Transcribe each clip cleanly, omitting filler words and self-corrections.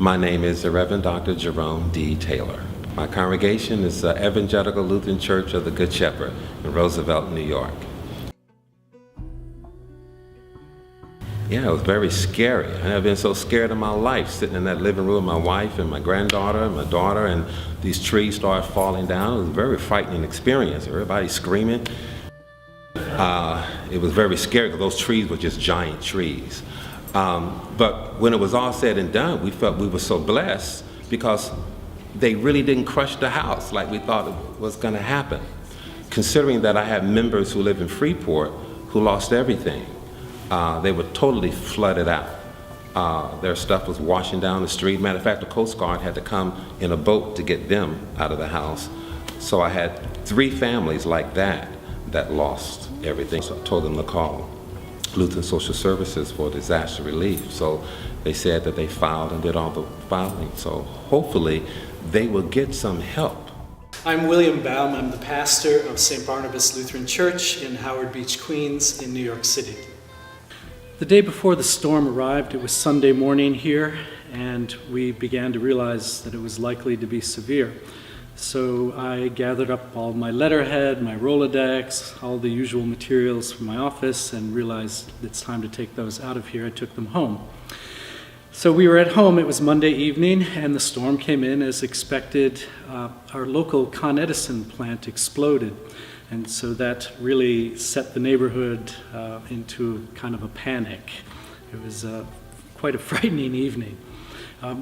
My name is the Reverend Dr. Jerome D. Taylor. My congregation is the Evangelical Lutheran Church of the Good Shepherd in Roosevelt, New York. Yeah, it was very scary. I have been so scared in my life, sitting in that living room with my wife and my granddaughter and my daughter, and these trees started falling down. It was a very frightening experience. Everybody screaming. It was very scary because those trees were just giant trees. But when it was all said and done, we felt we were so blessed because they really didn't crush the house like we thought it was going to happen. Considering that I have members who live in Freeport who lost everything. They were totally flooded out. Their stuff was washing down the street. Matter of fact, the Coast Guard had to come in a boat to get them out of the house. So I had 3 families like that lost everything. So I told them to call Lutheran Social Services for disaster relief. So they said that they filed and did all the filing. So hopefully they will get some help. I'm William Baum. I'm the pastor of St. Barnabas Lutheran Church in Howard Beach, Queens, in New York City. The day before the storm arrived, it was Sunday morning here, and we began to realize that it was likely to be severe. So I gathered up all my letterhead, my Rolodex, all the usual materials from my office, and realized it's time to take those out of here. I took them home. So we were at home. It was Monday evening, and the storm came in as expected. Our local Con Edison plant exploded, and so that really set the neighborhood into kind of a panic. It was quite a frightening evening.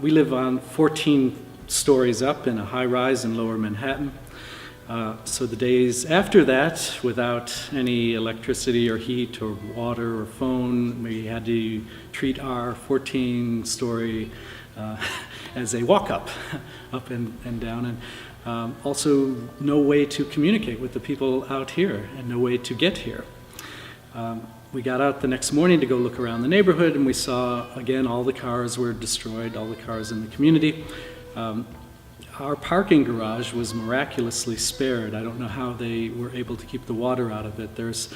We live on 14 stories up in a high-rise in Lower Manhattan. So the days after that, without any electricity or heat or water or phone, we had to treat our 14-story as a walk-up, up and down, and also no way to communicate with the people out here and no way to get here. We got out the next morning to go look around the neighborhood, and we saw, again, all the cars were destroyed, all the cars in the community. Our parking garage was miraculously spared. I don't know how they were able to keep the water out of it. There's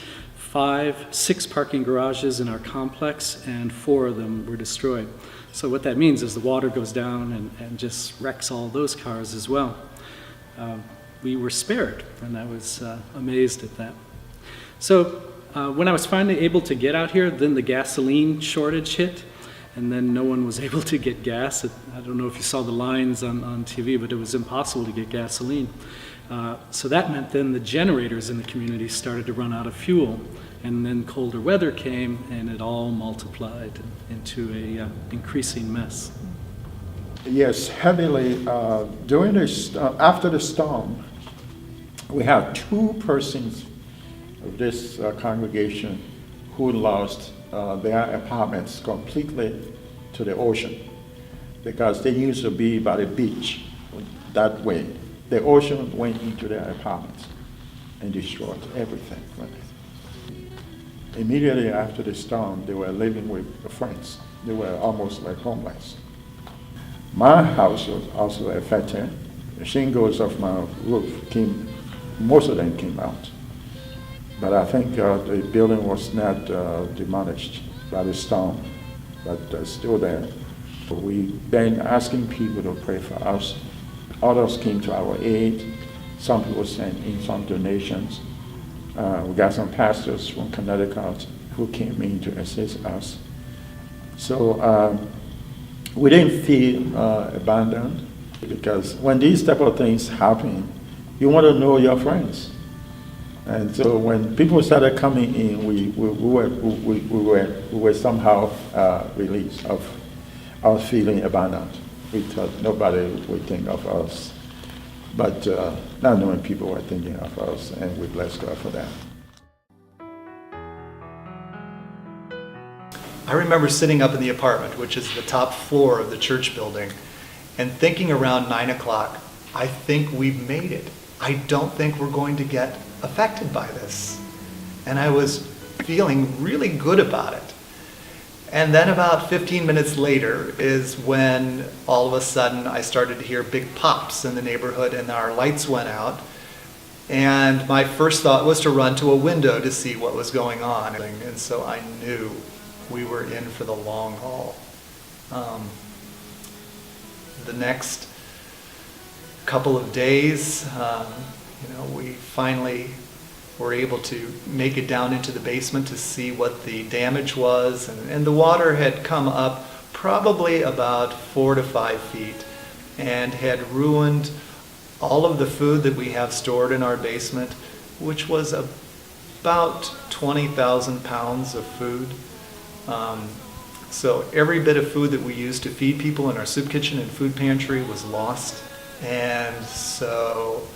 6 parking garages in our complex, and 4 of them were destroyed. So what that means is the water goes down and just wrecks all those cars as well. We were spared, and I was amazed at that. So when I was finally able to get out here, then the gasoline shortage hit. And then no one was able to get gas. I don't know if you saw the lines on TV, but it was impossible to get gasoline. So that meant then the generators in the community started to run out of fuel. And then colder weather came, and it all multiplied into a increasing mess. Yes, heavily. During this, after the storm, we had 2 persons of this congregation who lost their apartments completely to the ocean, because they used to be by the beach that way. The ocean went into their apartments and destroyed everything. Immediately after the storm, they were living with friends. They were almost like homeless. My house was also affected. The shingles of my roof most of them came out. But I think the building was not demolished by the storm, but still there. We've been asking people to pray for us. Others came to our aid. Some people sent in some donations. We got some pastors from Connecticut who came in to assist us. So we didn't feel abandoned, because when these type of things happen, you want to know your friends. And so when people started coming in, we were somehow released of our feeling abandoned. We thought nobody would think of us, but not knowing people were thinking of us, and we bless God for that. I remember sitting up in the apartment, which is the top floor of the church building, and thinking around 9 o'clock, I think we've made it. I don't think we're going to get affected by this. And I was feeling really good about it. And then about 15 minutes later is when all of a sudden I started to hear big pops in the neighborhood, and our lights went out. And my first thought was to run to a window to see what was going on. And so I knew we were in for the long haul. the next couple of days, we finally were able to make it down into the basement to see what the damage was. And the water had come up probably about 4 to 5 feet and had ruined all of the food that we have stored in our basement, which was about 20,000 pounds of food. So every bit of food that we used to feed people in our soup kitchen and food pantry was lost. And so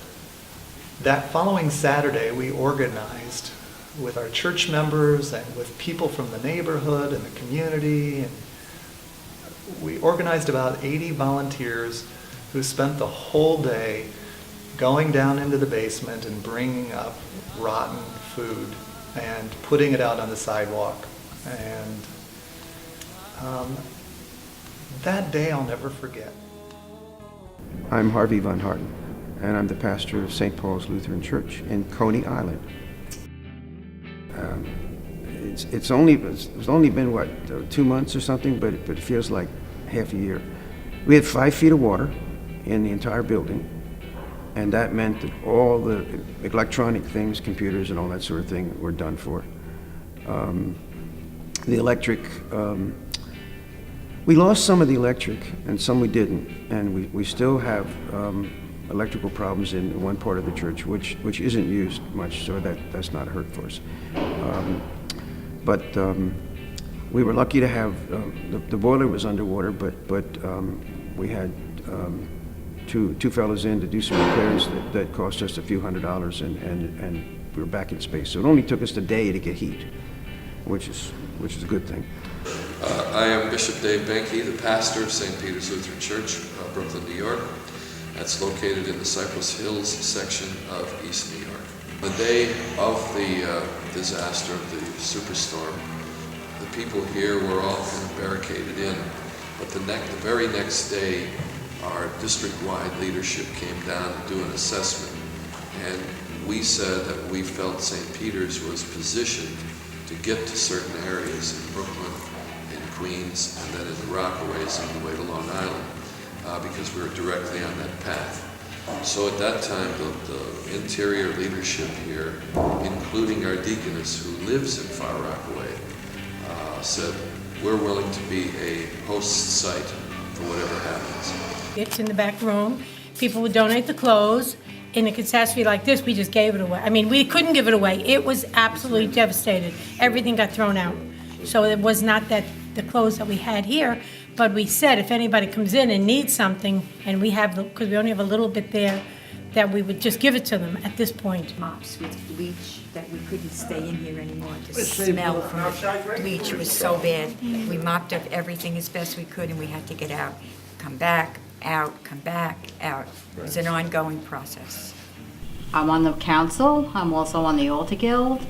that following Saturday, we organized with our church members and with people from the neighborhood and the community. And we organized about 80 volunteers who spent the whole day going down into the basement and bringing up rotten food and putting it out on the sidewalk. And that day I'll never forget. I'm Harvey Von Harten, and I'm the pastor of St. Paul's Lutheran Church in Coney Island. It's only been, what, 2 months or something, but it feels like half a year. We had 5 feet of water in the entire building, and that meant that all the electronic things, computers and all that sort of thing, were done for. The electric, we lost some of the electric and some we didn't, and we still have electrical problems in one part of the church, which isn't used much, so that's not a hurt for us. But we were lucky to have, the boiler was underwater, but we had two fellows in to do some repairs that cost us a few $100s, and we were back in space. So it only took us a day to get heat, which is a good thing. I am Bishop Dave Benke, the pastor of St. Peter's Lutheran Church, Brooklyn, New York. That's located in the Cypress Hills section of East New York. The day of the disaster of the Superstorm, the people here were all kind of barricaded in, but the very next day, our district-wide leadership came down to do an assessment, and we said that we felt St. Peter's was positioned to get to certain areas in Brooklyn, in Queens, and then in the Rockaways on the way to Long Island, because we were directly on that path. So at that time, the interior leadership here, including our deaconess who lives in Far Rockaway, said, we're willing to be a host site for whatever happens. It's in the back room. People would donate the clothes. In a catastrophe like this, we just gave it away. I mean, we couldn't give it away. It was absolutely devastated. Everything got thrown out. So it was not that the clothes that we had here, but we said if anybody comes in and needs something, and we have, because we only have a little bit there, that we would just give it to them at this point. Mops with bleach that we couldn't stay in here anymore. The smell from the bleach was so bad. We mopped up everything as best we could, and we had to get out. Come back, out, come back, out. It was an ongoing process. I'm on the council. I'm also on the Altar Guild.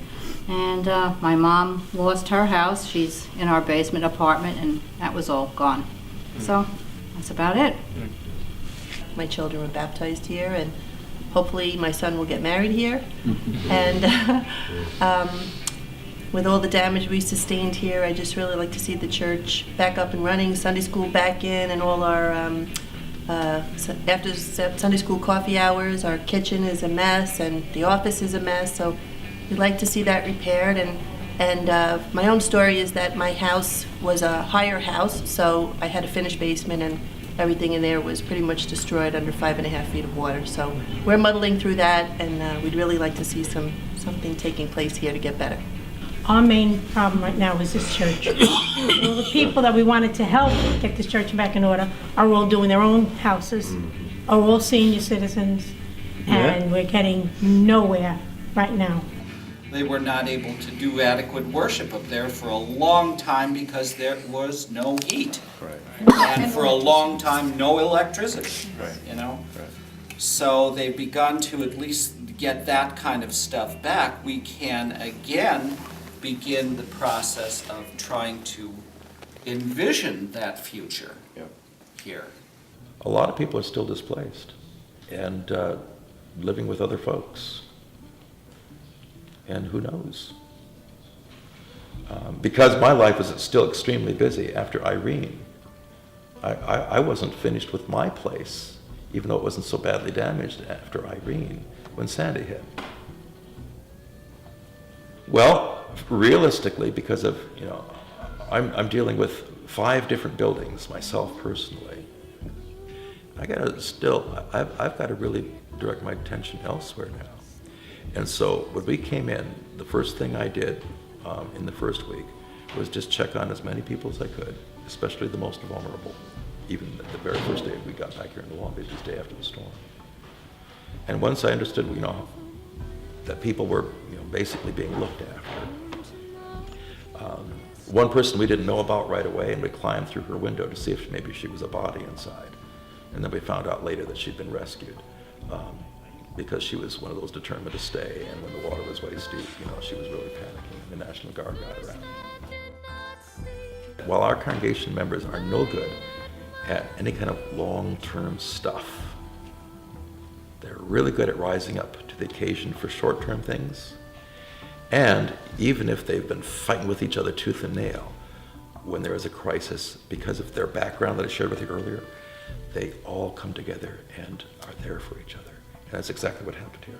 And my mom lost her house. She's in our basement apartment, and that was all gone. So that's about it. My children were baptized here, and hopefully my son will get married here. And with all the damage we sustained here, I just really like to see the church back up and running, Sunday school back in, and all our after Sunday school coffee hours. Our kitchen is a mess, and the office is a mess, so we'd like to see that repaired. And my own story is that my house was a higher house, so I had a finished basement, and everything in there was pretty much destroyed under 5.5 feet of water. So we're muddling through that, and we'd really like to see something taking place here to get better. Our main problem right now is this church. All the people that we wanted to help get this church back in order are all doing their own houses, are all senior citizens, and we're getting nowhere right now. They were not able to do adequate worship up there for a long time because there was no heat. Right. And for a long time, no electricity, you know? Right. So they've begun to at least get that kind of stuff back. We can again begin the process of trying to envision that future here. A lot of people are still displaced and living with other folks. And who knows? Because my life was still extremely busy after Irene, I wasn't finished with my place, even though it wasn't so badly damaged after Irene, when Sandy hit. Well, realistically, because of, I'm dealing with 5 different buildings myself personally. I've got to really direct my attention elsewhere now. And so when we came in, the first thing I did in the first week was just check on as many people as I could, especially the most vulnerable, even the very first day we got back here in the Long Beach, the day after the storm. And once I understood, that people were, basically being looked after. One person we didn't know about right away, and we climbed through her window to see if maybe she was a body inside. And then we found out later that she'd been rescued because she was one of those determined to stay, and when the water was waist deep, she was really panicking. The National Guard got her out. While our congregation members are no good at any kind of long-term stuff, they're really good at rising up to the occasion for short-term things. And even if they've been fighting with each other tooth and nail, when there is a crisis, because of their background that I shared with you earlier, they all come together and are there for each other. And that's exactly what happened here.